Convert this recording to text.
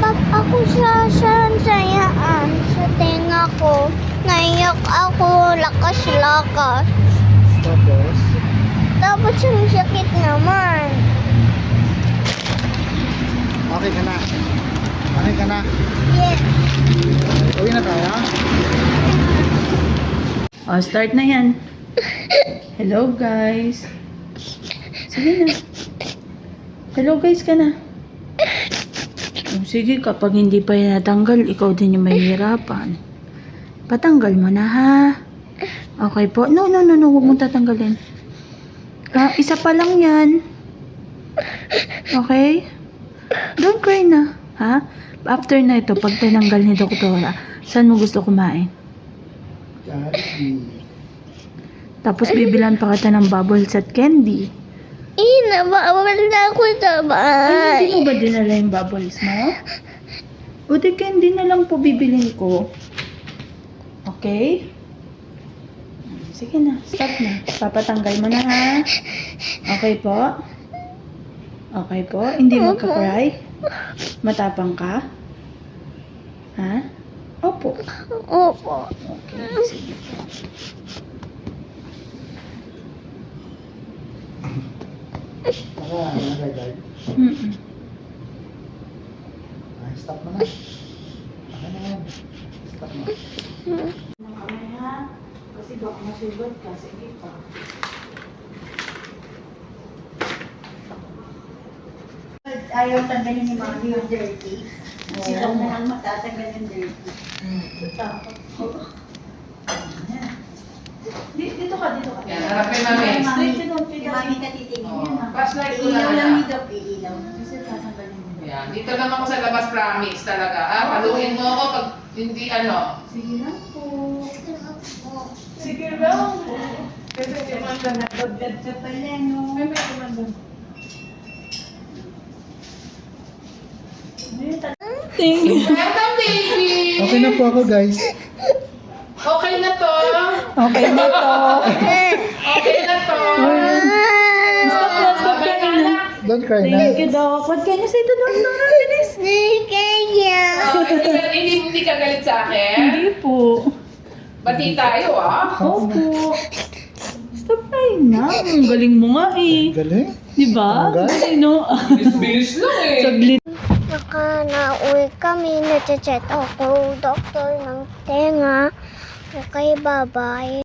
Naiyak ako sa sayaan sa tenga ko. Naiyak ako lakas-lakas. Tapos, Tapos yung sakit naman. okay ka na. Okay ka na. Yes. Uwi na tayo. Oh, start na yan. Hello guys. Sige na. Hello guys ka na. Oh, sige, kapag hindi pa yan natanggal, ikaw din yung mahihirapan. Patanggal mo na ha. Okay po. No, huwag mong tatanggalin. Isa pa lang yan. Okay? Don't cry na. Ha? After na ito, pag tinanggal ni Doktora, saan mo gusto kumain? Jollibee. Tapos bibilan pa kita ng bubbles at candy. Nabawal na ako sa Ay, bahay. hindi mo ba dinala yung bubbles mo? O di candy na lang po bibilin ko. Okay? Sige na, stop na. Papatanggal mo na ha. Okay po? Okay po? Hindi magka-cry? Matapang ka? Ha? Opo. Opo. Okay, sige po. Nagagay. Mm-mm. Ay, stop mo na. Okay na yan. Stop mo. Ng kamay ha? Kasi baka masugat ka. Sige pa. Ayaw tanggalin ni Mami yung dirty. Sila na lang matatanggal yung dirty. Dito ka. Yan, harapin mami. Straight to the Si Mami ka titingin Oh, yan. ah. flashlight ko Iilaw lang lang na. ni Doc, iilaw. Kasi tatanggalin mo. Yan, dito lang ako sa labas, promise talaga. Ha? Paluin mo ako pag hindi ano. Sige lang po. Sige lang po. Kasi kumanda na. Nagdad ka pala, no? May kumanda. Thank you. Welcome, baby! Okay na po ako, guys. Okay na to. Okay na to. Okay na to. Stop Okay ka na. na. Don't cry na. Thank you, Doc. What can you say to Doctor? Bilis. Kaya. Oh, hindi ka galit sa akin? Hindi po. Bati tayo, ah. Opo. Stop crying na. Ang galing mo nga eh. Galing. Diba? Ang galing. Galing, no? Bilis lang eh. Saglit. Nauwi kami, nag-chat ako, doktor ng tenga. Okay, bye-bye.